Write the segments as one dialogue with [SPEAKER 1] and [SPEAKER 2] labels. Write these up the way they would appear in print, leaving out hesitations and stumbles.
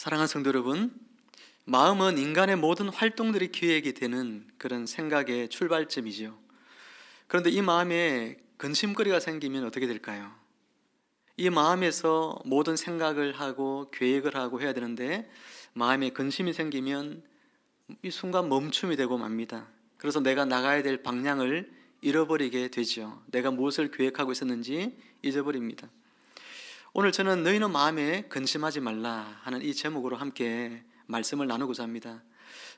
[SPEAKER 1] 사랑하는 성도 여러분, 마음은 인간의 모든 활동들이 기획이 되는 그런 생각의 출발점이죠. 그런데 이 마음에 근심거리가 생기면 어떻게 될까요? 이 마음에서 모든 생각을 하고 계획을 하고 해야 되는데 마음에 근심이 생기면 이 순간 멈춤이 되고 맙니다. 그래서 내가 나가야 될 방향을 잃어버리게 되죠. 내가 무엇을 계획하고 있었는지 잊어버립니다. 오늘 저는 너희는 마음에 근심하지 말라 하는 이 제목으로 함께 말씀을 나누고자 합니다.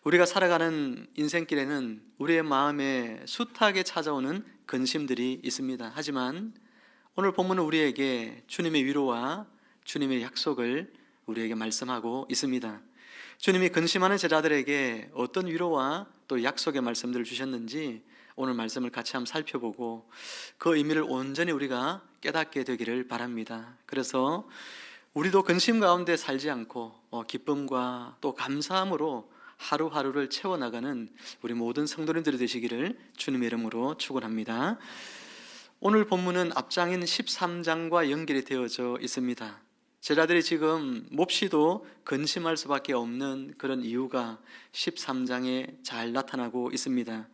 [SPEAKER 1] 우리가 살아가는 인생길에는 우리의 마음에 숱하게 찾아오는 근심들이 있습니다. 하지만 오늘 본문은 우리에게 주님의 위로와 주님의 약속을 우리에게 말씀하고 있습니다. 주님이 근심하는 제자들에게 어떤 위로와 또 약속의 말씀들을 주셨는지 오늘 말씀을 같이 한번 살펴보고 그 의미를 온전히 우리가 깨닫게 되기를 바랍니다. 그래서 우리도 근심 가운데 살지 않고 기쁨과 또 감사함으로 하루하루를 채워나가는 우리 모든 성도님들이 되시기를 주님의 이름으로 축원합니다. 오늘 본문은 앞장인 13장과 연결이 되어져 있습니다. 제자들이 지금 몹시도 근심할 수밖에 없는 그런 이유가 13장에 잘 나타나고 있습니다.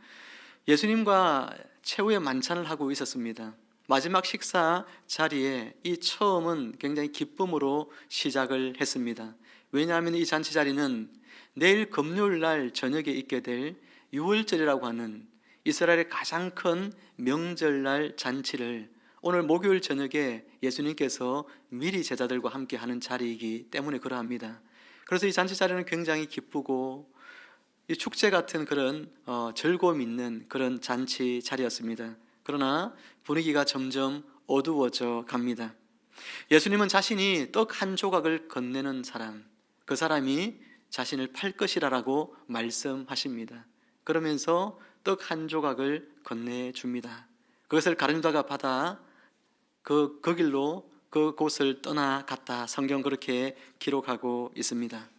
[SPEAKER 1] 예수님과 최후의 만찬을 하고 있었습니다. 마지막 식사 자리에 이 처음은 굉장히 기쁨으로 시작을 했습니다. 왜냐하면 이 잔치 자리는 내일 금요일 날 저녁에 있게 될 유월절이라고 하는 이스라엘의 가장 큰 명절날 잔치를 오늘 목요일 저녁에 예수님께서 미리 제자들과 함께 하는 자리이기 때문에 그러합니다. 그래서 이 잔치 자리는 굉장히 기쁘고 이 축제 같은 그런 즐거움 있는 그런 잔치 자리였습니다. 그러나 분위기가 점점 어두워져 갑니다. 예수님은 자신이 떡 한 조각을 건네는 사람, 그 사람이 자신을 팔 것이라고 말씀하십니다. 그러면서 떡 한 조각을 건네줍니다. 그것을 가룟유다가 받아 그 길로 그곳을 떠나갔다. 성경 그렇게 기록하고 있습니다.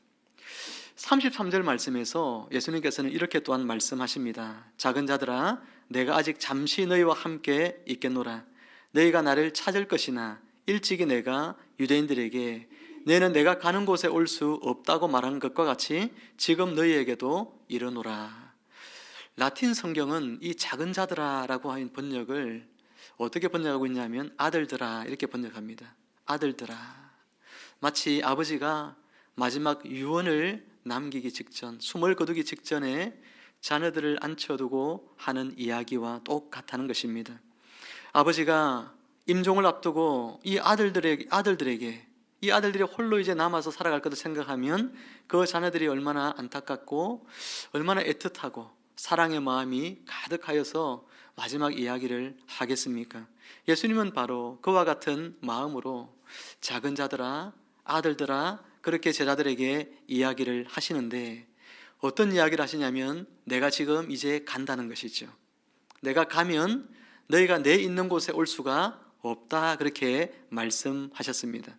[SPEAKER 1] 33절 말씀에서 예수님께서는 이렇게 또한 말씀하십니다. 작은 자들아, 내가 아직 잠시 너희와 함께 있겠노라. 너희가 나를 찾을 것이나 일찍이 내가 유대인들에게 너희는 내가 가는 곳에 올 수 없다고 말한 것과 같이 지금 너희에게도 이르노라. 라틴 성경은 이 작은 자들아라고 하는 번역을 어떻게 번역하고 있냐면 아들들아 이렇게 번역합니다. 아들들아. 마치 아버지가 마지막 유언을 남기기 직전, 숨을 거두기 직전에 자녀들을 앉혀두고 하는 이야기와 똑같다는 것입니다. 아버지가 임종을 앞두고 이 아들들에게 이 아들들이 홀로 이제 남아서 살아갈 것을 생각하면 그 자녀들이 얼마나 안타깝고 얼마나 애틋하고 사랑의 마음이 가득하여서 마지막 이야기를 하겠습니까? 예수님은 바로 그와 같은 마음으로 작은 자들아, 아들들아 그렇게 제자들에게 이야기를 하시는데 어떤 이야기를 하시냐면 내가 지금 이제 간다는 것이죠. 내가 가면 너희가 내 있는 곳에 올 수가 없다 그렇게 말씀하셨습니다.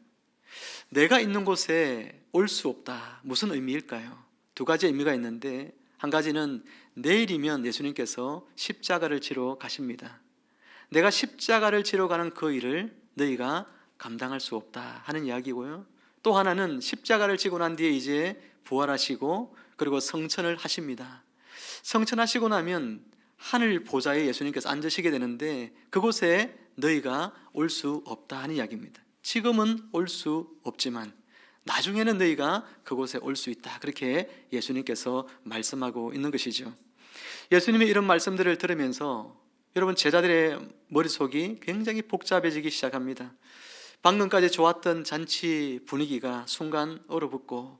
[SPEAKER 1] 내가 있는 곳에 올 수 없다. 무슨 의미일까요? 두 가지 의미가 있는데 한 가지는 내일이면 예수님께서 십자가를 지러 가십니다. 내가 십자가를 지러 가는 그 일을 너희가 감당할 수 없다 하는 이야기고요. 또 하나는 십자가를 지고 난 뒤에 이제 부활하시고 그리고 성천을 하십니다. 성천하시고 나면 하늘 보좌에 예수님께서 앉으시게 되는데 그곳에 너희가 올 수 없다 하는 이야기입니다. 지금은 올 수 없지만 나중에는 너희가 그곳에 올 수 있다. 그렇게 예수님께서 말씀하고 있는 것이죠. 예수님의 이런 말씀들을 들으면서 여러분 제자들의 머릿속이 굉장히 복잡해지기 시작합니다. 방금까지 좋았던 잔치 분위기가 순간 얼어붙고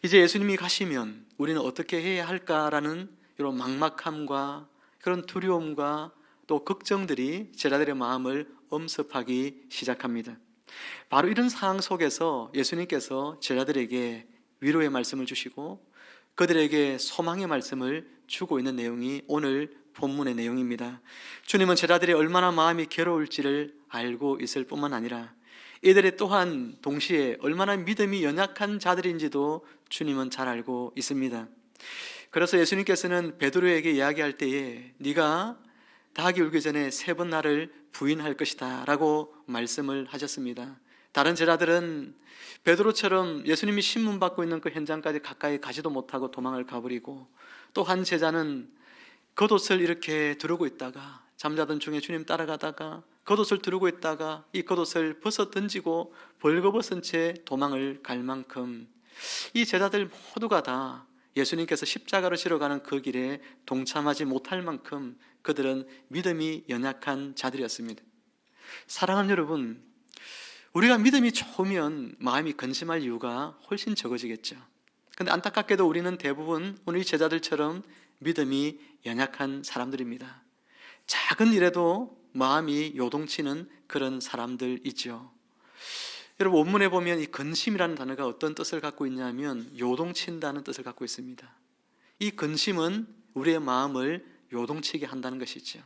[SPEAKER 1] 이제 예수님이 가시면 우리는 어떻게 해야 할까라는 이런 막막함과 그런 두려움과 또 걱정들이 제자들의 마음을 엄습하기 시작합니다. 바로 이런 상황 속에서 예수님께서 제자들에게 위로의 말씀을 주시고 그들에게 소망의 말씀을 주고 있는 내용이 오늘 본문의 내용입니다. 주님은 제자들이 얼마나 마음이 괴로울지를 알고 있을 뿐만 아니라 이들이 또한 동시에 얼마나 믿음이 연약한 자들인지도 주님은 잘 알고 있습니다. 그래서 예수님께서는 베드로에게 이야기할 때에 네가 닭이 울기 전에 3번 나를 부인할 것이다 라고 말씀을 하셨습니다. 다른 제자들은 베드로처럼 예수님이 신문 받고 있는 그 현장까지 가까이 가지도 못하고 도망을 가버리고, 또 한 제자는 겉옷을 이렇게 두르고 있다가, 잠자던 중에 주님 따라가다가 겉옷을 두르고 있다가 이 겉옷을 벗어 던지고 벌거벗은 채 도망을 갈 만큼, 이 제자들 모두가 다 예수님께서 십자가로 지러가는 그 길에 동참하지 못할 만큼 그들은 믿음이 연약한 자들이었습니다. 사랑하는 여러분, 우리가 믿음이 좋으면 마음이 근심할 이유가 훨씬 적어지겠죠. 그런데 안타깝게도 우리는 대부분 오늘 이 제자들처럼 믿음이 연약한 사람들입니다. 작은 일에도 마음이 요동치는 그런 사람들이죠. 여러분, 원문에 보면 이 근심이라는 단어가 어떤 뜻을 갖고 있냐면 요동친다는 뜻을 갖고 있습니다. 이 근심은 우리의 마음을 요동치게 한다는 것이죠.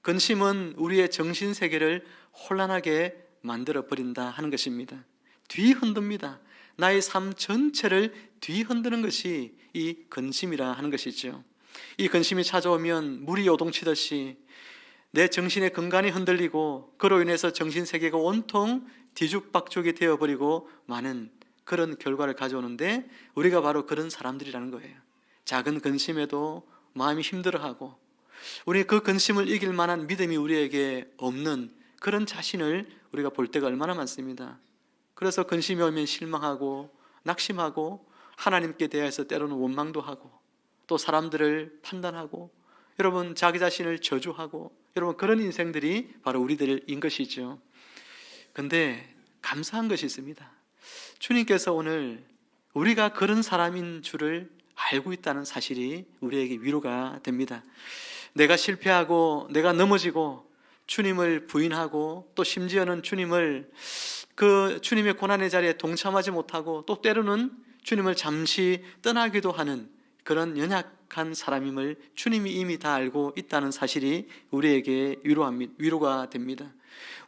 [SPEAKER 1] 근심은 우리의 정신세계를 혼란하게 만들어버린다 하는 것입니다. 뒤흔듭니다. 나의 삶 전체를 뒤흔드는 것이 이 근심이라 하는 것이죠. 이 근심이 찾아오면 물이 요동치듯이 내 정신의 근간이 흔들리고, 그로 인해서 정신세계가 온통 뒤죽박죽이 되어버리고 많은 그런 결과를 가져오는데, 우리가 바로 그런 사람들이라는 거예요. 작은 근심에도 마음이 힘들어하고, 우리 그 근심을 이길 만한 믿음이 우리에게 없는 그런 자신을 우리가 볼 때가 얼마나 많습니다. 그래서 근심이 오면 실망하고 낙심하고, 하나님께 대해서 때로는 원망도 하고, 또 사람들을 판단하고, 여러분 자기 자신을 저주하고, 여러분 그런 인생들이 바로 우리들인 것이죠. 근데 감사한 것이 있습니다. 주님께서 오늘 우리가 그런 사람인 줄을 알고 있다는 사실이 우리에게 위로가 됩니다. 내가 실패하고 내가 넘어지고 주님을 부인하고, 또 심지어는 주님의 고난의 자리에 동참하지 못하고, 또 때로는 주님을 잠시 떠나기도 하는 그런 연약한 사람임을 주님이 이미 다 알고 있다는 사실이 우리에게 위로가 됩니다.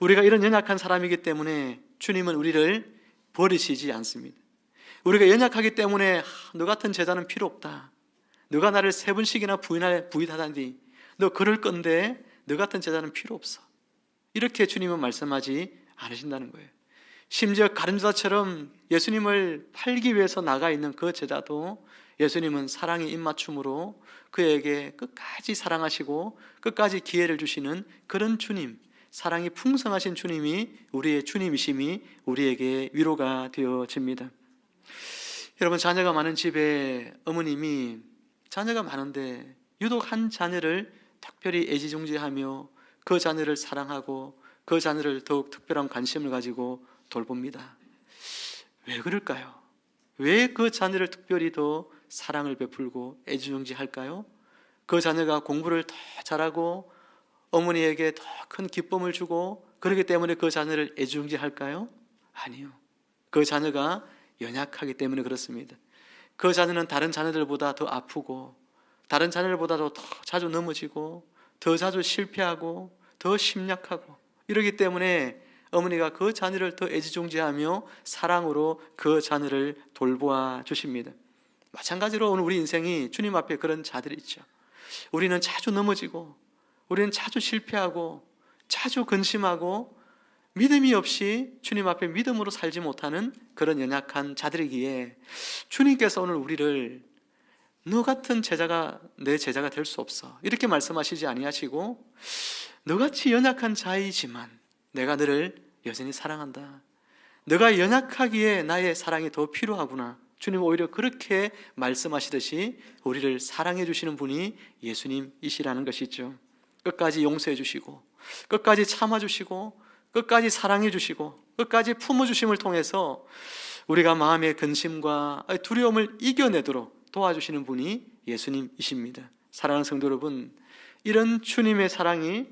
[SPEAKER 1] 우리가 이런 연약한 사람이기 때문에 주님은 우리를 버리시지 않습니다. 우리가 연약하기 때문에 너 같은 제자는 필요 없다, 너가 나를 3번씩이나 부인하다니 너 그럴 건데 너 같은 제자는 필요 없어, 이렇게 주님은 말씀하지 않으신다는 거예요. 심지어 가룟주다처럼 예수님을 팔기 위해서 나가 있는 그 제자도 예수님은 사랑의 입맞춤으로 그에게 끝까지 사랑하시고 끝까지 기회를 주시는 그런 주님, 사랑이 풍성하신 주님이 우리의 주님이심이 우리에게 위로가 되어집니다. 여러분, 자녀가 많은 집에 어머님이 자녀가 많은데 유독 한 자녀를 특별히 애지중지하며 그 자녀를 사랑하고 그 자녀를 더욱 특별한 관심을 가지고 돌봅니다. 왜 그럴까요? 왜 그 자녀를 특별히 더 사랑을 베풀고 애지중지할까요? 그 자녀가 공부를 더 잘하고 어머니에게 더 큰 기쁨을 주고 그렇기 때문에 그 자녀를 애지중지할까요? 아니요. 그 자녀가 연약하기 때문에 그렇습니다. 그 자녀는 다른 자녀들보다 더 아프고, 다른 자녀들보다도 더 자주 넘어지고, 더 자주 실패하고, 더 심약하고, 이러기 때문에 어머니가 그 자녀를 더 애지중지하며 사랑으로 그 자녀를 돌보아 주십니다. 마찬가지로 오늘 우리 인생이 주님 앞에 그런 자들이 있죠. 우리는 자주 넘어지고, 우리는 자주 실패하고, 자주 근심하고, 믿음이 없이 주님 앞에 믿음으로 살지 못하는 그런 연약한 자들이기에 주님께서 오늘 우리를 너 같은 제자가 내 제자가 될 수 없어, 이렇게 말씀하시지 아니하시고, 너같이 연약한 자이지만 내가 너를 여전히 사랑한다, 너가 연약하기에 나의 사랑이 더 필요하구나, 주님 오히려 그렇게 말씀하시듯이 우리를 사랑해 주시는 분이 예수님이시라는 것이죠. 끝까지 용서해 주시고, 끝까지 참아 주시고, 끝까지 사랑해 주시고, 끝까지 품어 주심을 통해서 우리가 마음의 근심과 두려움을 이겨내도록 도와주시는 분이 예수님이십니다. 사랑하는 성도 여러분, 이런 주님의 사랑이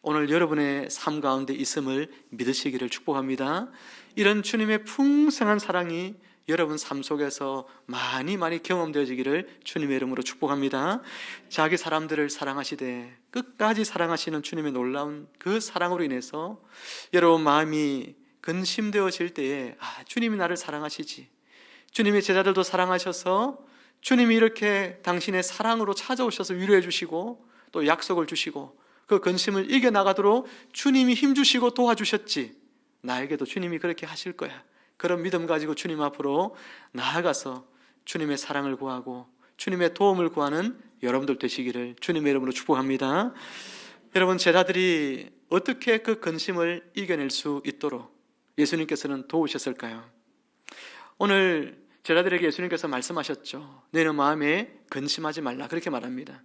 [SPEAKER 1] 오늘 여러분의 삶 가운데 있음을 믿으시기를 축복합니다. 이런 주님의 풍성한 사랑이 여러분 삶 속에서 많이 경험되어지기를 주님의 이름으로 축복합니다. 자기 사람들을 사랑하시되 끝까지 사랑하시는 주님의 놀라운 그 사랑으로 인해서 여러분 마음이 근심되어질 때에 주님이 나를 사랑하시지, 주님의 제자들도 사랑하셔서 주님이 이렇게 당신의 사랑으로 찾아오셔서 위로해 주시고 또 약속을 주시고 그 근심을 이겨나가도록 주님이 힘주시고 도와주셨지, 나에게도 주님이 그렇게 하실 거야. 그런 믿음 가지고 주님 앞으로 나아가서 주님의 사랑을 구하고 주님의 도움을 구하는 여러분들 되시기를 주님의 이름으로 축복합니다. 여러분, 제자들이 어떻게 그 근심을 이겨낼 수 있도록 예수님께서는 도우셨을까요? 오늘 제자들에게 예수님께서 말씀하셨죠. 너희는 마음에 근심하지 말라, 그렇게 말합니다.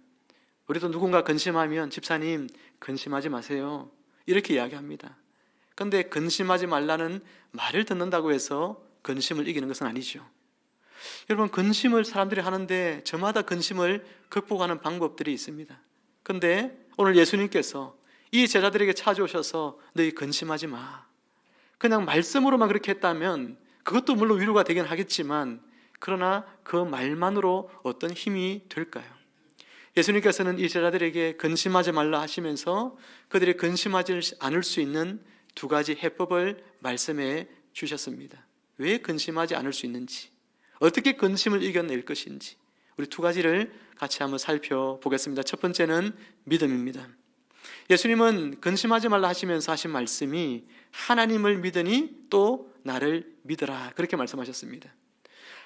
[SPEAKER 1] 우리도 누군가 근심하면 집사님 근심하지 마세요, 이렇게 이야기합니다. 그런데 근심하지 말라는 말을 듣는다고 해서 근심을 이기는 것은 아니죠. 여러분, 근심을 사람들이 하는데 저마다 근심을 극복하는 방법들이 있습니다. 그런데 오늘 예수님께서 이 제자들에게 찾아오셔서 너희 근심하지 마, 그냥 말씀으로만 그렇게 했다면 그것도 물론 위로가 되긴 하겠지만, 그러나 그 말만으로 어떤 힘이 될까요? 예수님께서는 이 제자들에게 근심하지 말라 하시면서 그들이 근심하지 않을 수 있는 두 가지 해법을 말씀해 주셨습니다. 왜 근심하지 않을 수 있는지, 어떻게 근심을 이겨낼 것인지, 우리 두 가지를 같이 한번 살펴보겠습니다. 첫 번째는 믿음입니다. 예수님은 근심하지 말라 하시면서 하신 말씀이 하나님을 믿으니 또 나를 믿으라, 그렇게 말씀하셨습니다.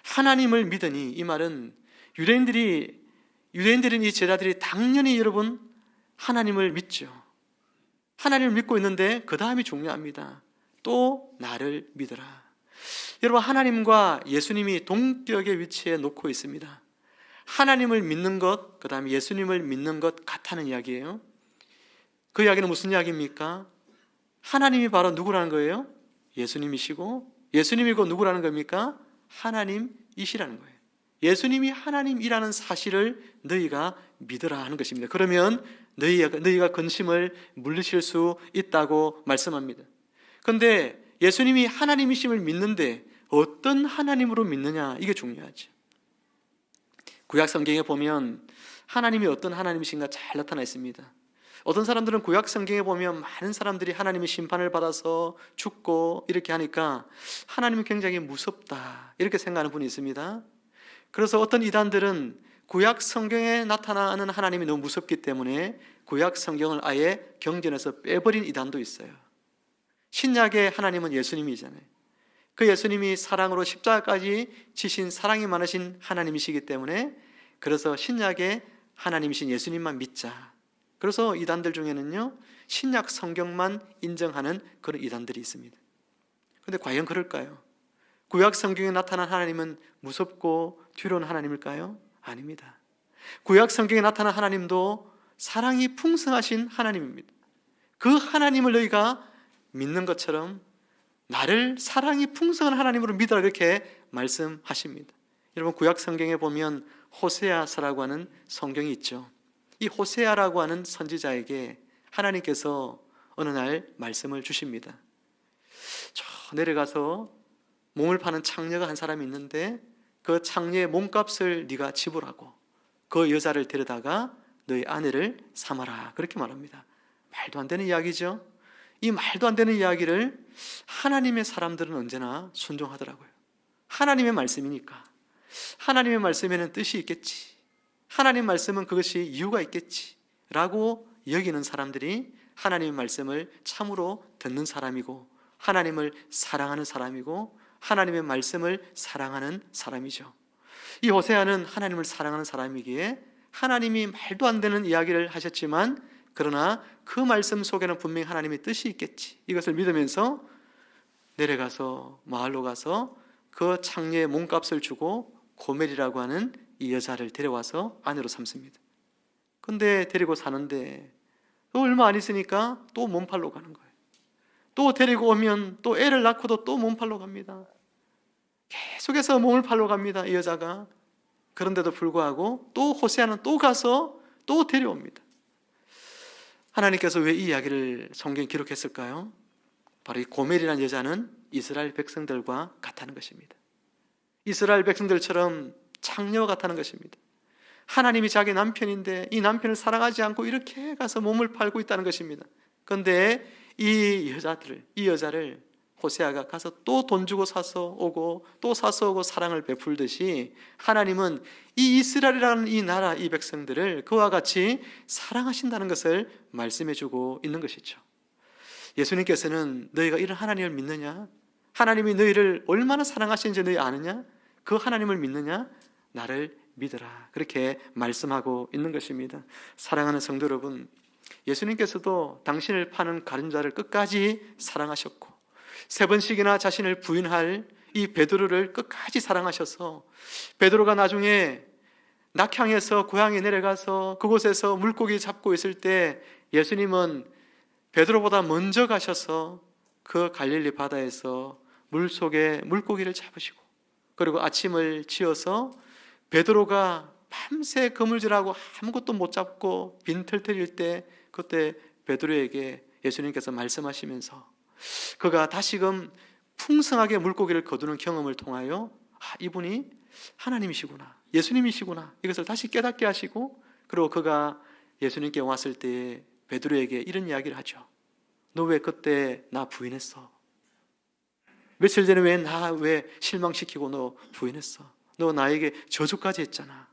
[SPEAKER 1] 하나님을 믿으니, 이 말은 유대인들은, 이 제자들이 당연히 여러분 하나님을 믿죠. 하나님을 믿고 있는데 그 다음이 중요합니다. 또 나를 믿으라. 여러분, 하나님과 예수님이 동격의 위치에 놓고 있습니다. 하나님을 믿는 것, 그 다음에 예수님을 믿는 것 같다는 이야기예요. 그 이야기는 무슨 이야기입니까? 하나님이 바로 누구라는 거예요? 예수님이시고, 예수님이고 누구라는 겁니까? 하나님이시라는 거예요. 예수님이 하나님이라는 사실을 너희가 믿으라 하는 것입니다. 그러면 너희가 근심을 물리칠 수 있다고 말씀합니다. 그런데 예수님이 하나님이심을 믿는데 어떤 하나님으로 믿느냐, 이게 중요하죠. 구약 성경에 보면 하나님이 어떤 하나님이신가 잘 나타나 있습니다. 어떤 사람들은 구약 성경에 보면 많은 사람들이 하나님의 심판을 받아서 죽고 이렇게 하니까 하나님이 굉장히 무섭다, 이렇게 생각하는 분이 있습니다. 그래서 어떤 이단들은 구약 성경에 나타나는 하나님이 너무 무섭기 때문에 구약 성경을 아예 경전에서 빼버린 이단도 있어요. 신약의 하나님은 예수님이잖아요. 그 예수님이 사랑으로 십자가까지 지신 사랑이 많으신 하나님이시기 때문에, 그래서 신약의 하나님이신 예수님만 믿자. 그래서 이단들 중에는요, 신약 성경만 인정하는 그런 이단들이 있습니다. 그런데 과연 그럴까요? 구약 성경에 나타난 하나님은 무섭고 두려운 하나님일까요? 아닙니다. 구약 성경에 나타난 하나님도 사랑이 풍성하신 하나님입니다. 그 하나님을 너희가 믿는 것처럼 나를 사랑이 풍성한 하나님으로 믿으라, 그렇게 말씀하십니다. 여러분, 구약 성경에 보면 호세아서라고 하는 성경이 있죠. 이 호세아라고 하는 선지자에게 하나님께서 어느 날 말씀을 주십니다. 저 내려가서 몸을 파는 창녀가 한 사람이 있는데 그 창녀의 몸값을 네가 지불하고 그 여자를 데려다가 너희 아내를 삼아라, 그렇게 말합니다. 말도 안 되는 이야기죠. 이 말도 안 되는 이야기를 하나님의 사람들은 언제나 순종하더라고요. 하나님의 말씀이니까. 하나님의 말씀에는 뜻이 있겠지, 하나님 말씀은 그것이 이유가 있겠지 라고 여기는 사람들이 하나님의 말씀을 참으로 듣는 사람이고, 하나님을 사랑하는 사람이고, 하나님의 말씀을 사랑하는 사람이죠. 이 호세아는 하나님을 사랑하는 사람이기에 하나님이 말도 안 되는 이야기를 하셨지만, 그러나 그 말씀 속에는 분명히 하나님의 뜻이 있겠지, 이것을 믿으면서 내려가서 마을로 가서 그 창녀의 몸값을 주고 고멜이라고 하는 이 여자를 데려와서 아내로 삼습니다. 근데 데리고 사는데 얼마 안 있으니까 또 몸팔로 가는 거예요. 또 데리고 오면 또 애를 낳고도 또 몸팔로 갑니다. 계속해서 몸을 팔러 갑니다, 이 여자가. 그런데도 불구하고 또 호세아는 또 가서 또 데려옵니다. 하나님께서 왜 이 이야기를 성경에 기록했을까요? 바로 이 고멜이라는 여자는 이스라엘 백성들과 같다는 것입니다. 이스라엘 백성들처럼 창녀 같다는 것입니다. 하나님이 자기 남편인데 이 남편을 사랑하지 않고 이렇게 가서 몸을 팔고 있다는 것입니다. 그런데 이 여자를 호세아가 가서 또 돈 주고 사서 오고 또 사서 오고 사랑을 베풀듯이 하나님은 이 이스라엘이라는 이 나라, 이 백성들을 그와 같이 사랑하신다는 것을 말씀해 주고 있는 것이죠. 예수님께서는 너희가 이런 하나님을 믿느냐? 하나님이 너희를 얼마나 사랑하시는지 너희 아느냐? 그 하나님을 믿느냐? 나를 믿어라. 그렇게 말씀하고 있는 것입니다. 사랑하는 성도 여러분, 예수님께서도 당신을 파는 가룟자를 끝까지 사랑하셨고 3번씩이나 자신을 부인할 이 베드로를 끝까지 사랑하셔서 베드로가 나중에 낙향에서 고향에 내려가서 그곳에서 물고기 잡고 있을 때 예수님은 베드로보다 먼저 가셔서 그 갈릴리 바다에서 물속에 물고기를 잡으시고 그리고 아침을 지어서 베드로가 밤새 그물질하고 아무것도 못 잡고 빈털터릴 때 그때 베드로에게 예수님께서 말씀하시면서 그가 다시금 풍성하게 물고기를 거두는 경험을 통하여 이분이 하나님이시구나, 예수님이시구나, 이것을 다시 깨닫게 하시고 그리고 그가 예수님께 왔을 때 베드로에게 이런 이야기를 하죠. 너 왜 그때 나 부인했어? 며칠 전에 왜 실망시키고 너 부인했어? 너 나에게 저주까지 했잖아.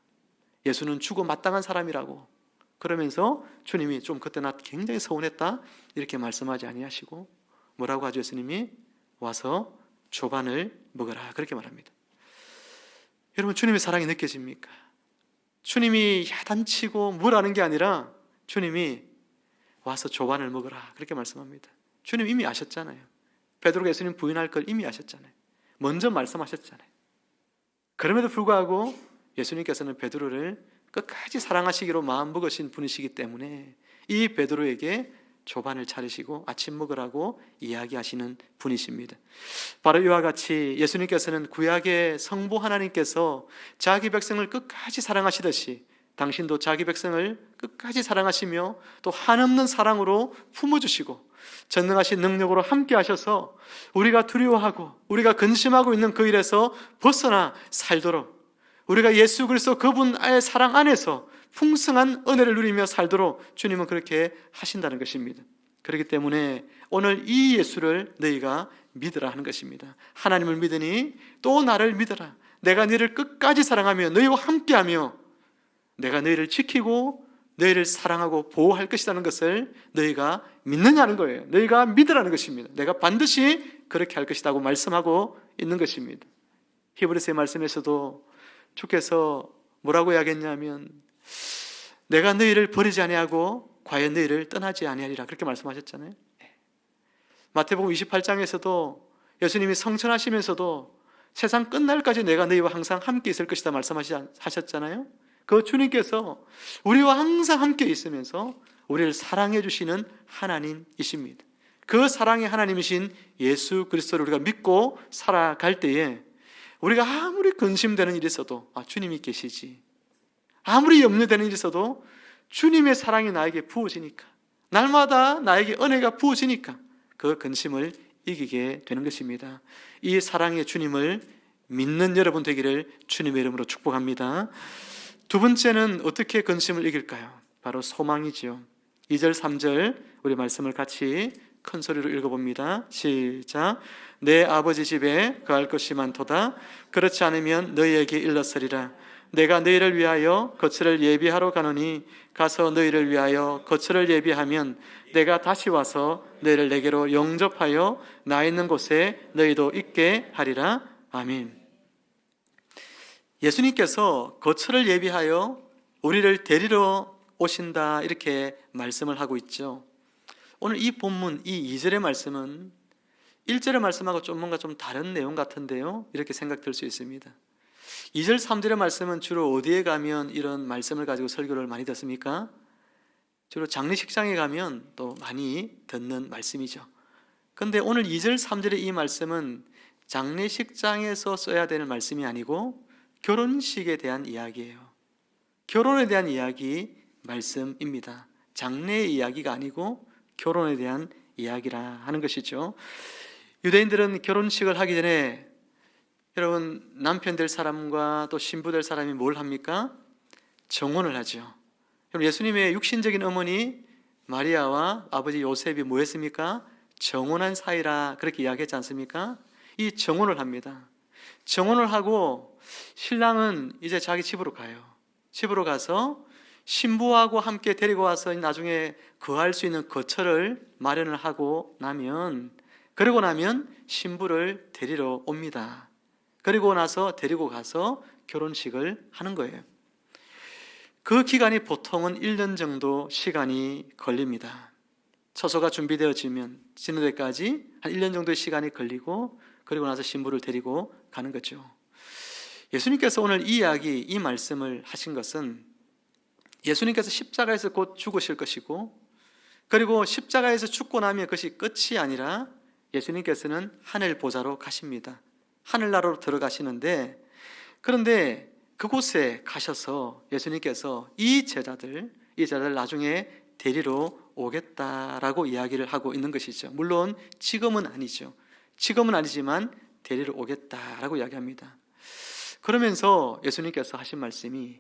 [SPEAKER 1] 예수는 죽어 마땅한 사람이라고. 그러면서 주님이 좀 그때 나 굉장히 서운했다 이렇게 말씀하지 아니하시고 뭐라고 하죠? 예수님이 와서 조반을 먹어라 그렇게 말합니다. 여러분, 주님의 사랑이 느껴집니까? 주님이 야단치고 뭐라는 게 아니라 주님이 와서 조반을 먹어라 그렇게 말씀합니다. 주님 이미 아셨잖아요. 베드로가 예수님 부인할 걸 이미 아셨잖아요. 먼저 말씀하셨잖아요. 그럼에도 불구하고 예수님께서는 베드로를 끝까지 사랑하시기로 마음먹으신 분이시기 때문에 이 베드로에게 조반을 차리시고 아침 먹으라고 이야기하시는 분이십니다. 바로 이와 같이 예수님께서는 구약의 성부 하나님께서 자기 백성을 끝까지 사랑하시듯이 당신도 자기 백성을 끝까지 사랑하시며 또 한없는 사랑으로 품어주시고 전능하신 능력으로 함께 하셔서 우리가 두려워하고 우리가 근심하고 있는 그 일에서 벗어나 살도록 우리가 예수 그리스도 그분의 사랑 안에서 풍성한 은혜를 누리며 살도록 주님은 그렇게 하신다는 것입니다. 그렇기 때문에 오늘 이 예수를 너희가 믿으라 하는 것입니다. 하나님을 믿으니 또 나를 믿어라. 내가 너희를 끝까지 사랑하며 너희와 함께하며 내가 너희를 지키고 너희를 사랑하고 보호할 것이라는 것을 너희가 믿느냐는 거예요. 너희가 믿으라는 것입니다. 내가 반드시 그렇게 할 것이라고 말씀하고 있는 것입니다. 히브리서의 말씀에서도 주께서 뭐라고 이야기했냐면 내가 너희를 버리지 아니하고 과연 너희를 떠나지 아니하리라 그렇게 말씀하셨잖아요. 마태복음 28장에서도 예수님이 성천하시면서도 세상 끝날까지 내가 너희와 항상 함께 있을 것이다 말씀하셨잖아요. 그 주님께서 우리와 항상 함께 있으면서 우리를 사랑해 주시는 하나님이십니다. 그 사랑의 하나님이신 예수 그리스도를 우리가 믿고 살아갈 때에 우리가 아무리 근심되는 일이 있어도 주님이 계시지, 아무리 염려되는 일이 있어도 주님의 사랑이 나에게 부어지니까, 날마다 나에게 은혜가 부어지니까 그 근심을 이기게 되는 것입니다. 이 사랑의 주님을 믿는 여러분 되기를 주님의 이름으로 축복합니다. 두 번째는 어떻게 근심을 이길까요? 바로 소망이지요. 2절 3절 우리 말씀을 같이 큰 소리로 읽어봅니다. 시작. 내 아버지 집에 거할 것이 많도다. 그렇지 않으면 너희에게 일렀으리라. 내가 너희를 위하여 거처를 예비하러 가노니 가서 너희를 위하여 거처를 예비하면 내가 다시 와서 너희를 내게로 영접하여 나 있는 곳에 너희도 있게 하리라. 아멘. 예수님께서 거처를 예비하여 우리를 데리러 오신다 이렇게 말씀을 하고 있죠. 오늘 이 본문 이 2절의 말씀은 1절의 말씀하고 뭔가 좀 다른 내용 같은데요, 이렇게 생각될 수 있습니다. 2절 3절의 말씀은 주로 어디에 가면 이런 말씀을 가지고 설교를 많이 듣습니까? 주로 장례식장에 가면 또 많이 듣는 말씀이죠. 그런데 오늘 2절 3절의 이 말씀은 장례식장에서 써야 되는 말씀이 아니고 결혼식에 대한 이야기예요. 결혼에 대한 이야기 말씀입니다. 장례의 이야기가 아니고 결혼에 대한 이야기라 하는 것이죠. 유대인들은 결혼식을 하기 전에 여러분 남편 될 사람과 또 신부 될 사람이 뭘 합니까? 정혼을 하죠. 예수님의 육신적인 어머니 마리아와 아버지 요셉이 뭐 했습니까? 정혼한 사이라 그렇게 이야기했지 않습니까? 이 정혼을 합니다. 정혼을 하고 신랑은 이제 자기 집으로 가요. 집으로 가서 신부하고 함께 데리고 와서 나중에 거할 수 있는 거처를 마련을 하고 나면, 그러고 나면 신부를 데리러 옵니다. 그리고 나서 데리고 가서 결혼식을 하는 거예요. 그 기간이 보통은 1년 정도 시간이 걸립니다. 처소가 준비되어지면 지는 데까지 한 1년 정도의 시간이 걸리고, 그리고 나서 신부를 데리고 가는 거죠. 예수님께서 오늘 이 이야기, 이 말씀을 하신 것은 예수님께서 십자가에서 곧 죽으실 것이고, 그리고 십자가에서 죽고 나면 그것이 끝이 아니라 예수님께서는 하늘 보좌로 가십니다. 하늘나라로 들어가시는데, 그런데 그곳에 가셔서 예수님께서 이 제자들 나중에 데리러 오겠다라고 이야기를 하고 있는 것이죠. 물론 지금은 아니죠. 지금은 아니지만 데리러 오겠다라고 이야기합니다. 그러면서 예수님께서 하신 말씀이,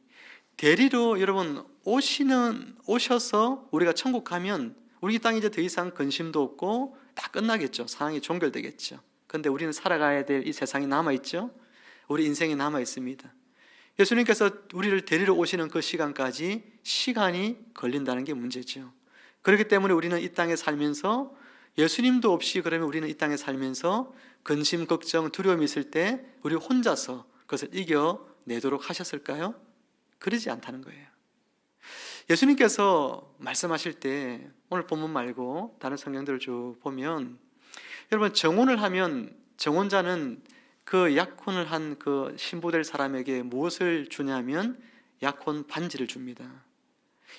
[SPEAKER 1] 데리러 여러분 오셔서 우리가 천국 가면 우리 땅에 이제 더 이상 근심도 없고 다 끝나겠죠. 상황이 종결되겠죠. 그런데 우리는 살아가야 될 이 세상이 남아있죠. 우리 인생이 남아있습니다. 예수님께서 우리를 데리러 오시는 그 시간까지 시간이 걸린다는 게 문제죠. 그렇기 때문에 우리는 이 땅에 살면서, 예수님도 없이 그러면 우리는 이 땅에 살면서 근심, 걱정, 두려움이 있을 때 우리 혼자서 그것을 이겨내도록 하셨을까요? 그러지 않다는 거예요. 예수님께서 말씀하실 때 오늘 본문 말고 다른 성경들을 쭉 보면, 여러분 정혼을 하면 정혼자는 그 약혼을 한 그 신부될 사람에게 무엇을 주냐면 약혼 반지를 줍니다.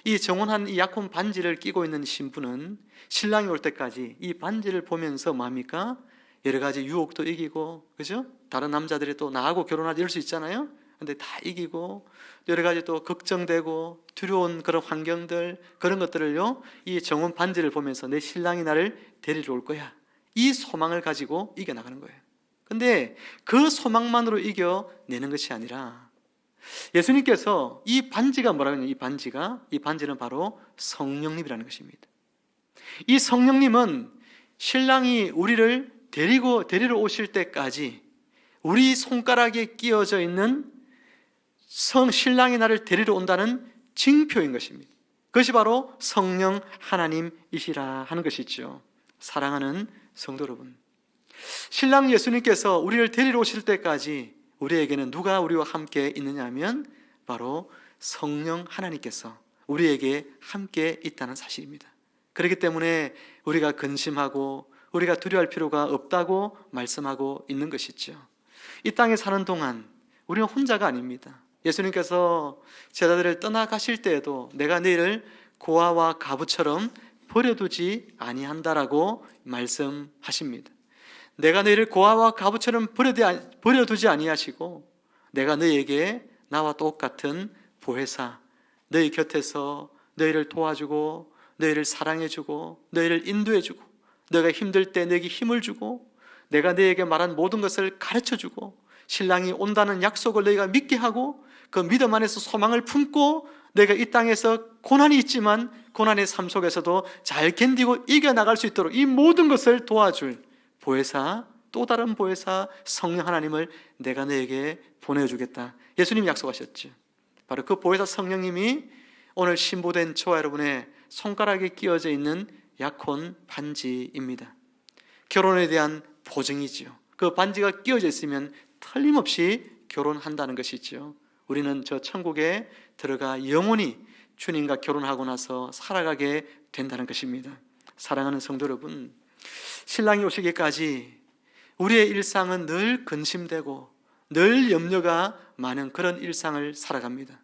[SPEAKER 1] 이 정혼한 이 약혼 반지를 끼고 있는 신부는 신랑이 올 때까지 이 반지를 보면서 뭡니까? 여러 가지 유혹도 이기고, 그죠? 다른 남자들이 또 나하고 결혼하지 이럴 수 있잖아요. 근데 다 이기고, 여러 가지 또 걱정되고 두려운 그런 환경들, 그런 것들을요, 이 정혼 반지를 보면서 내 신랑이 나를 데리러 올 거야, 이 소망을 가지고 이겨나가는 거예요. 근데 그 소망만으로 이겨내는 것이 아니라 예수님께서 이 반지가 뭐라고 하냐면, 이 반지는 바로 성령님이라는 것입니다. 이 성령님은 신랑이 우리를 데리러 오실 때까지 우리 손가락에 끼어져 있는 신랑이 나를 데리러 온다는 징표인 것입니다. 그것이 바로 성령 하나님이시라 하는 것이죠. 사랑하는 성도 여러분, 신랑 예수님께서 우리를 데리러 오실 때까지 우리에게는 누가 우리와 함께 있느냐 하면 바로 성령 하나님께서 우리에게 함께 있다는 사실입니다. 그렇기 때문에 우리가 근심하고 우리가 두려워할 필요가 없다고 말씀하고 있는 것이죠. 이 땅에 사는 동안 우리는 혼자가 아닙니다. 예수님께서 제자들을 떠나가실 때에도 내가 너희를 고아와 가부처럼 버려두지 아니한다라고 말씀하십니다. 내가 너희를 고아와 가부처럼 버려두지 아니하시고 내가 너희에게 나와 똑같은 보혜사, 너희 곁에서 너희를 도와주고 너희를 사랑해주고 너희를 인도해주고 너희가 힘들 때 너희에게 힘을 주고 내가 너희에게 말한 모든 것을 가르쳐주고 신랑이 온다는 약속을 너희가 믿게 하고 그 믿음 안에서 소망을 품고 너희가 이 땅에서 고난이 있지만 고난의 삶 속에서도 잘 견디고 이겨나갈 수 있도록 이 모든 것을 도와줄 보혜사, 또 다른 보혜사 성령 하나님을 내가 너에게 보내주겠다. 예수님이 약속하셨죠. 바로 그 보혜사 성령님이 오늘 신부된 저와 여러분의 손가락에 끼어져 있는 약혼 반지입니다. 결혼에 대한 보증이죠. 그 반지가 끼어져 있으면 틀림없이 결혼한다는 것이죠. 우리는 저 천국에 들어가 영원히 주님과 결혼하고 나서 살아가게 된다는 것입니다. 사랑하는 성도 여러분, 신랑이 오시기까지 우리의 일상은 늘 근심되고 늘 염려가 많은 그런 일상을 살아갑니다.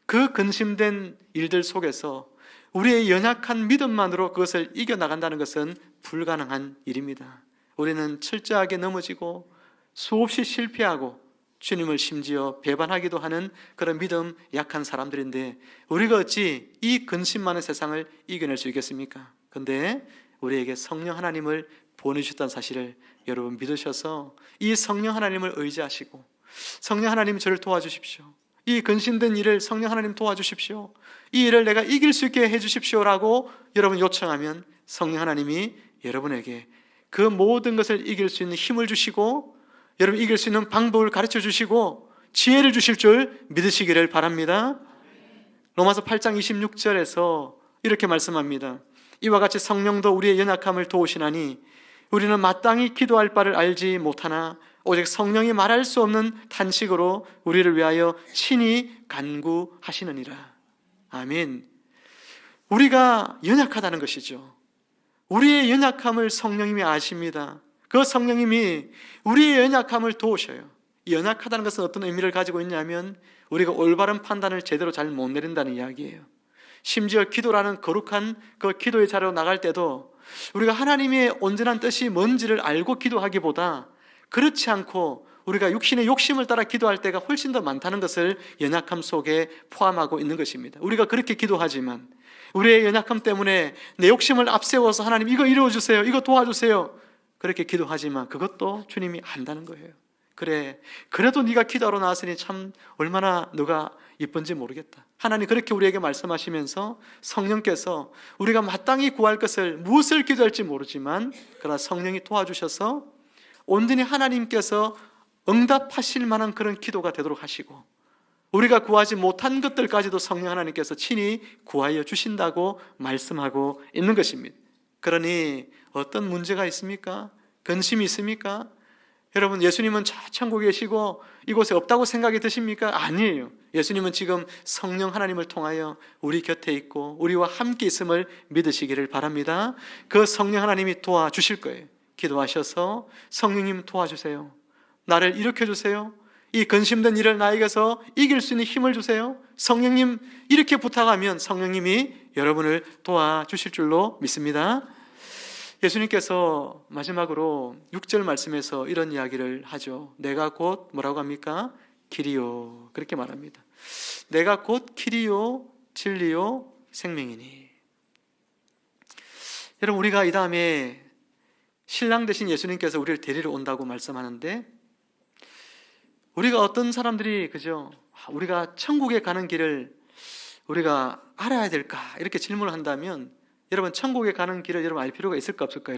[SPEAKER 1] 그 근심된 일들 속에서 우리의 연약한 믿음만으로 그것을 이겨나간다는 것은 불가능한 일입니다. 우리는 철저하게 넘어지고 수없이 실패하고 주님을 심지어 배반하기도 하는 그런 믿음 약한 사람들인데 우리가 어찌 이 근심 많은 세상을 이겨낼 수 있겠습니까? 그런데 우리에게 성령 하나님을 보내주셨다는 사실을 여러분 믿으셔서 이 성령 하나님을 의지하시고 성령 하나님 저를 도와주십시오, 이 근심된 일을 성령 하나님 도와주십시오, 이 일을 내가 이길 수 있게 해주십시오라고 여러분 요청하면 성령 하나님이 여러분에게 그 모든 것을 이길 수 있는 힘을 주시고 여러분 이길 수 있는 방법을 가르쳐 주시고 지혜를 주실 줄 믿으시기를 바랍니다. 로마서 8장 26절에서 이렇게 말씀합니다. 이와 같이 성령도 우리의 연약함을 도우시나니 우리는 마땅히 기도할 바를 알지 못하나 오직 성령이 말할 수 없는 탄식으로 우리를 위하여 친히 간구하시느니라. 아멘. 우리가 연약하다는 것이죠. 우리의 연약함을 성령님이 아십니다. 그 성령님이 우리의 연약함을 도우셔요. 이 연약하다는 것은 어떤 의미를 가지고 있냐면 우리가 올바른 판단을 제대로 잘 못 내린다는 이야기예요. 심지어 기도라는 거룩한 그 기도의 자리로 나갈 때도 우리가 하나님의 온전한 뜻이 뭔지를 알고 기도하기보다 그렇지 않고 우리가 육신의 욕심을 따라 기도할 때가 훨씬 더 많다는 것을 연약함 속에 포함하고 있는 것입니다. 우리가 그렇게 기도하지만 우리의 연약함 때문에 내 욕심을 앞세워서 하나님 이거 이루어주세요, 이거 도와주세요, 그렇게 기도하지만 그것도 주님이 안다는 거예요. 그래, 그래도 네가 기도하러 나왔으니 참 얼마나 너가 이쁜지 모르겠다. 하나님 그렇게 우리에게 말씀하시면서 성령께서 우리가 마땅히 구할 것을 무엇을 기도할지 모르지만 그러나 성령이 도와주셔서 온전히 하나님께서 응답하실 만한 그런 기도가 되도록 하시고 우리가 구하지 못한 것들까지도 성령 하나님께서 친히 구하여 주신다고 말씀하고 있는 것입니다. 그러니 어떤 문제가 있습니까? 근심이 있습니까? 여러분, 예수님은 저 천국에 계시고 이곳에 없다고 생각이 드십니까? 아니에요. 예수님은 지금 성령 하나님을 통하여 우리 곁에 있고 우리와 함께 있음을 믿으시기를 바랍니다. 그 성령 하나님이 도와주실 거예요. 기도하셔서 성령님 도와주세요, 나를 일으켜주세요, 이 근심된 일을 나에게서 이길 수 있는 힘을 주세요, 성령님, 이렇게 부탁하면 성령님이 여러분을 도와주실 줄로 믿습니다. 예수님께서 마지막으로 6절 말씀에서 이런 이야기를 하죠. 내가 곧 뭐라고 합니까? 길이요, 그렇게 말합니다. 내가 곧 길이요 진리요 생명이니. 여러분, 우리가 이 다음에 신랑 되신 예수님께서 우리를 데리러 온다고 말씀하는데 우리가 어떤 사람들이 그죠? 우리가 천국에 가는 길을 우리가 알아야 될까? 이렇게 질문을 한다면 여러분, 천국에 가는 길을 여러분 알 필요가 있을까 없을까?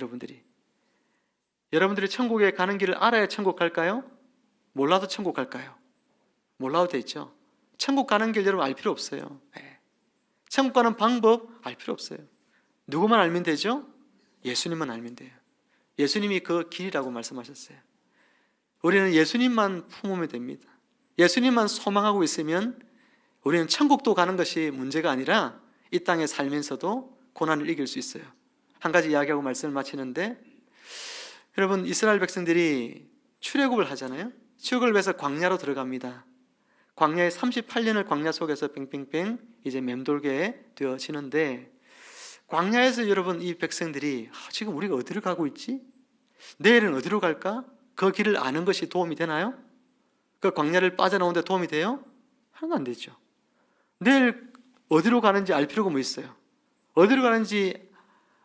[SPEAKER 1] 여러분들이 천국에 가는 길을 알아야 천국 갈까요? 몰라도 천국 갈까요? 몰라도 되죠. 천국 가는 길 여러분 알 필요 없어요. 천국 가는 방법 알 필요 없어요. 누구만 알면 되죠? 예수님만 알면 돼요. 예수님이 그 길이라고 말씀하셨어요. 우리는 예수님만 품으면 됩니다. 예수님만 소망하고 있으면 우리는 천국도 가는 것이 문제가 아니라 이 땅에 살면서도 고난을 이길 수 있어요. 한 가지 이야기하고 말씀을 마치는데, 여러분, 이스라엘 백성들이 출애굽을 하잖아요. 출애굽을 해서 광야로 들어갑니다. 광야에 38년을 광야 속에서 뺑뺑뺑 이제 맴돌게 되어지는데, 광야에서 여러분 이 백성들이 지금 우리가 어디로 가고 있지? 내일은 어디로 갈까? 그 길을 아는 것이 도움이 되나요? 그 광야를 빠져나오는 데 도움이 돼요? 하나도 안 되죠. 내일 어디로 가는지 알 필요가 뭐 있어요? 어디로 가는지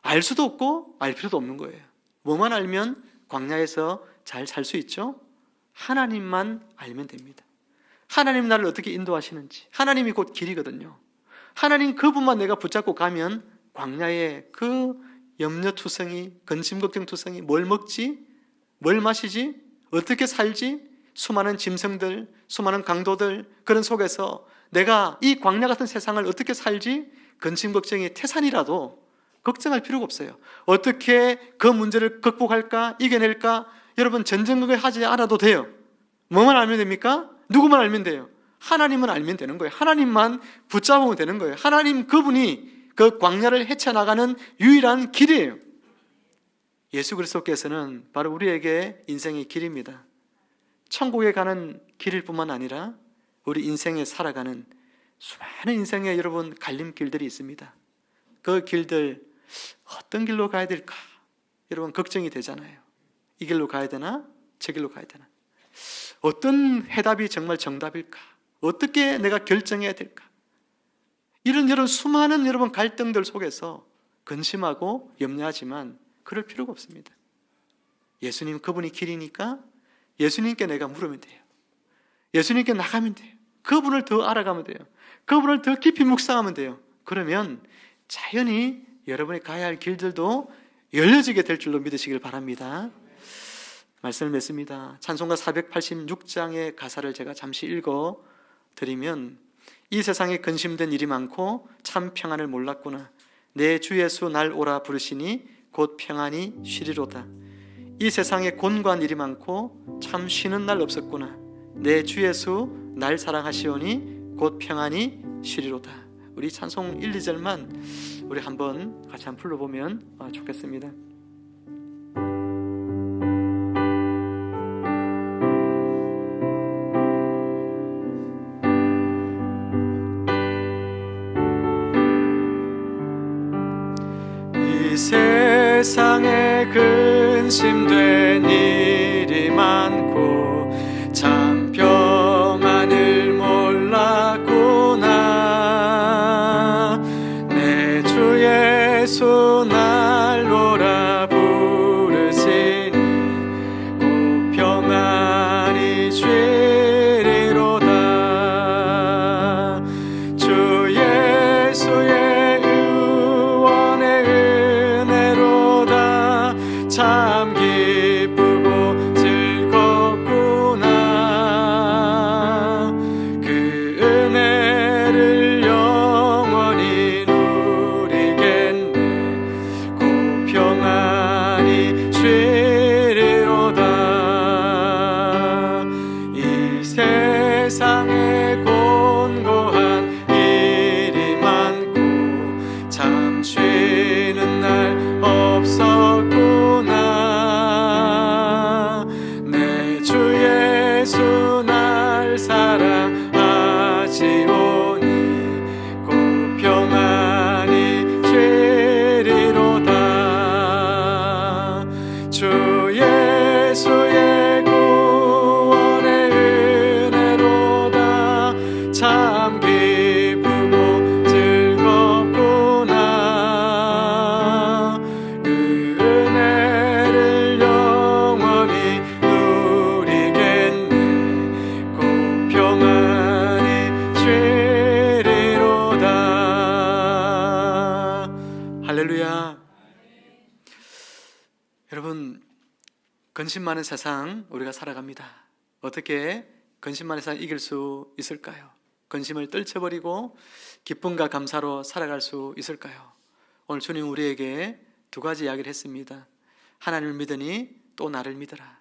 [SPEAKER 1] 알 수도 없고 알 필요도 없는 거예요. 뭐만 알면 광야에서 잘 살 수 있죠? 하나님만 알면 됩니다. 하나님 나를 어떻게 인도하시는지, 하나님이 곧 길이거든요. 하나님 그분만 내가 붙잡고 가면 광야에 그 염려투성이, 근심걱정투성이, 뭘 먹지? 뭘 마시지? 어떻게 살지? 수많은 짐승들, 수많은 강도들, 그런 속에서 내가 이 광야 같은 세상을 어떻게 살지? 근심걱정이 태산이라도 걱정할 필요가 없어요. 어떻게 그 문제를 극복할까? 이겨낼까? 여러분, 전쟁을 하지 않아도 돼요. 뭐만 알면 됩니까? 누구만 알면 돼요? 하나님만 알면 되는 거예요. 하나님만 붙잡으면 되는 거예요. 하나님 그분이 그 광야를 헤쳐나가는 유일한 길이에요. 예수 그리스도께서는 바로 우리에게 인생의 길입니다. 천국에 가는 길일 뿐만 아니라 우리 인생에 살아가는 수많은 인생에 여러분 갈림길들이 있습니다. 그 길들 어떤 길로 가야 될까? 여러분 걱정이 되잖아요. 이 길로 가야 되나? 저 길로 가야 되나? 어떤 해답이 정말 정답일까? 어떻게 내가 결정해야 될까? 이런 여러분 수많은 여러분 갈등들 속에서 근심하고 염려하지만 그럴 필요가 없습니다. 예수님 그분이 길이니까 예수님께 내가 물으면 돼요. 예수님께 나가면 돼요. 그분을 더 알아가면 돼요. 그분을 더 깊이 묵상하면 돼요. 그러면 자연히 여러분이 가야 할 길들도 열려지게 될 줄로 믿으시길 바랍니다. 말씀을 맺습니다. 찬송가 486장의 가사를 제가 잠시 읽어 드리면 이 세상에 근심된 일이 많고 참 평안을 몰랐구나. 내 주 예수 날 오라 부르시니 곧 평안히 쉬리로다. 이 세상에 곤고한 일이 많고 참 쉬는 날 없었구나. 내 주 예수 날 사랑하시오니 곧 평안히 쉬리로다. 우리 찬송 1, 2절만 우리 한번 같이 한번 불러보면 좋겠습니다. 이 세상에 근심된 일이 많고 참 평안을 몰랐구나. 내 주 예수 날 오라 부르시니 곧 평안히 쉬리로다. 주 예수의 의원의 은혜로다. 참 기쁘고 즐겁구나. 그 은혜를 영원히 누리겠네. 곧 평안히 쉬리로다. 이 세상에 곤고한 일이 많고 참 쉬는 날 없었구나. 내 주 예수 날 사랑하시오니 곧 평안히 쉬리로다. 주 예수의 구원의 은혜로다. 참 기쁘고 즐겁구나. 그 은혜를 영원히 누리겠네. 곧 평안히 쉬리로다. 할렐루야. 여러분, 근심 많은 세상 우리가 살아갑니다. 어떻게 근심 많은 세상 이길 수 있을까요? 근심을 떨쳐버리고 기쁨과 감사로 살아갈 수 있을까요? 오늘 주님 우리에게 두 가지 이야기를 했습니다. 하나님을 믿으니 또 나를 믿어라.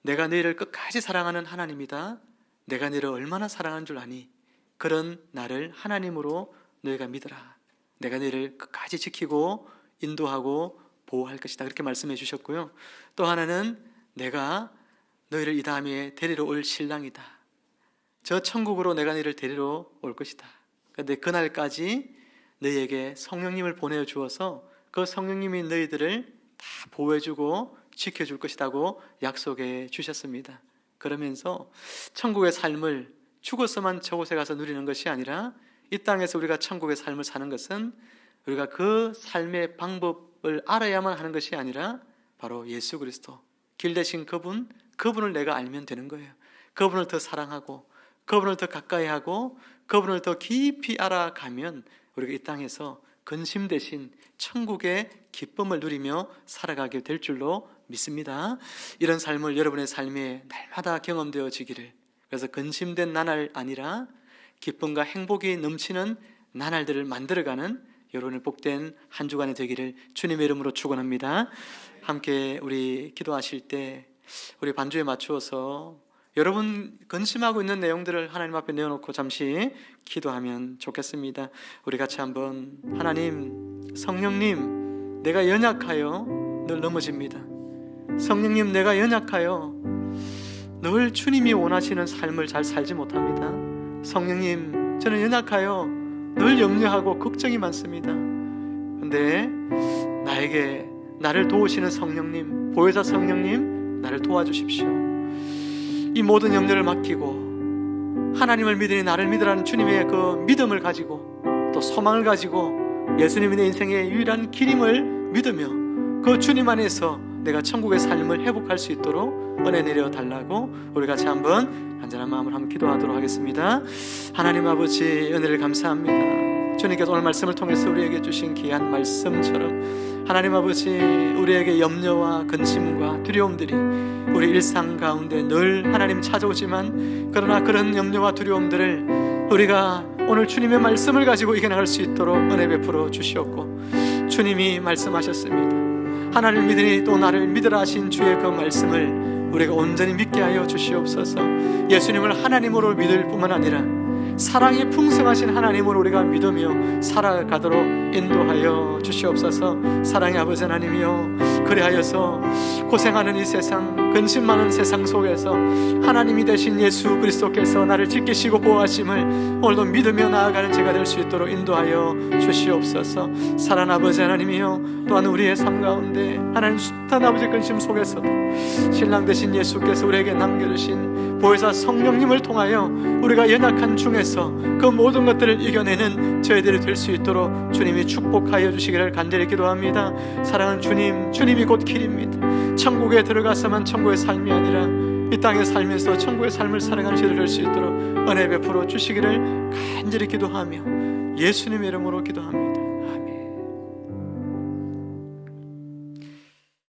[SPEAKER 1] 내가 너희를 끝까지 사랑하는 하나님이다. 내가 너희를 얼마나 사랑하는 줄 아니? 그런 나를 하나님으로 너희가 믿어라. 내가 너희를 끝까지 지키고 인도하고 보호할 것이다. 그렇게 말씀해 주셨고요. 또 하나는 내가 너희를 이 다음에 데리러 올 신랑이다. 저 천국으로 내가 너희를 데리러 올 것이다. 그런데 그날까지 너희에게 성령님을 보내주어서 그 성령님이 너희들을 다 보호해주고 지켜줄 것이라고 약속해 주셨습니다. 그러면서 천국의 삶을 죽어서만 저곳에 가서 누리는 것이 아니라 이 땅에서 우리가 천국의 삶을 사는 것은 우리가 그 삶의 방법을 알아야만 하는 것이 아니라 바로 예수 그리스도, 길 대신 그분을 내가 알면 되는 거예요. 그분을 더 사랑하고 그분을 더 가까이 하고 그분을 더 깊이 알아가면 우리가 이 땅에서 근심 대신 천국의 기쁨을 누리며 살아가게 될 줄로 믿습니다. 이런 삶을 여러분의 삶에 날마다 경험되어지기를, 그래서 근심된 나날 아니라 기쁨과 행복이 넘치는 나날들을 만들어가는 여러분의 복된 한 주간이 되기를 주님의 이름으로 축원합니다. 함께 우리 기도하실 때 우리 반주에 맞추어서 여러분 근심하고 있는 내용들을 하나님 앞에 내어놓고 잠시 기도하면 좋겠습니다. 우리 같이 한번, 하나님, 성령님, 내가 연약하여 늘 넘어집니다. 성령님, 내가 연약하여 늘 주님이 원하시는 삶을 잘 살지 못합니다. 성령님, 저는 연약하여 늘 염려하고 걱정이 많습니다. 그런데 나에게 나를 도우시는 성령님, 보혜사 성령님, 나를 도와주십시오. 이 모든 염려를 맡기고 하나님을 믿으니 나를 믿으라는 주님의 그 믿음을 가지고 또 소망을 가지고 예수님이 내 인생의 유일한 길임을 믿으며 그 주님 안에서 내가 천국의 삶을 회복할 수 있도록 은혜 내려 달라고 우리 같이 한번 간절한 마음으로 한번 기도하도록 하겠습니다. 하나님 아버지, 은혜를 감사합니다. 주님께서 오늘 말씀을 통해서 우리에게 주신 귀한 말씀처럼 하나님 아버지, 우리에게 염려와 근심과 두려움들이 우리 일상 가운데 늘 하나님 찾아오지만, 그러나 그런 염려와 두려움들을 우리가 오늘 주님의 말씀을 가지고 이겨나갈 수 있도록 은혜 베풀어 주시옵고, 주님이 말씀하셨습니다. 하나님을 믿으니 또 나를 믿으라 하신 주의 그 말씀을 우리가 온전히 믿게 하여 주시옵소서. 예수님을 하나님으로 믿을 뿐만 아니라 사랑이 풍성하신 하나님으로 우리가 믿으며 살아가도록 인도하여 주시옵소서. 사랑의 아버지 하나님이여, 그리하여서 고생하는 이 세상, 근심 많은 세상 속에서 하나님이 되신 예수 그리스도께서 나를 지키시고 보호하심을 오늘도 믿으며 나아가는 제가 될 수 있도록 인도하여 주시옵소서. 사랑하는 아버지 하나님이여, 또한 우리의 삶 가운데 하나님 숱한 아버지 근심 속에서도 신랑 되신 예수께서 우리에게 남겨주신 보혜사 성령님을 통하여 우리가 연약한 중에서 그 모든 것들을 이겨내는 저희들이 될 수 있도록 주님이 축복하여 주시기를 간절히 기도합니다. 사랑하는 주님, 주님이 곧 길입니다. 천국에 들어가서만 천국의 삶이 아니라 이 땅에 살면서 천국의 삶을 살아가는 저희들 될 수 있도록 은혜 베풀어 주시기를 간절히 기도하며 예수님의 이름으로 기도합니다.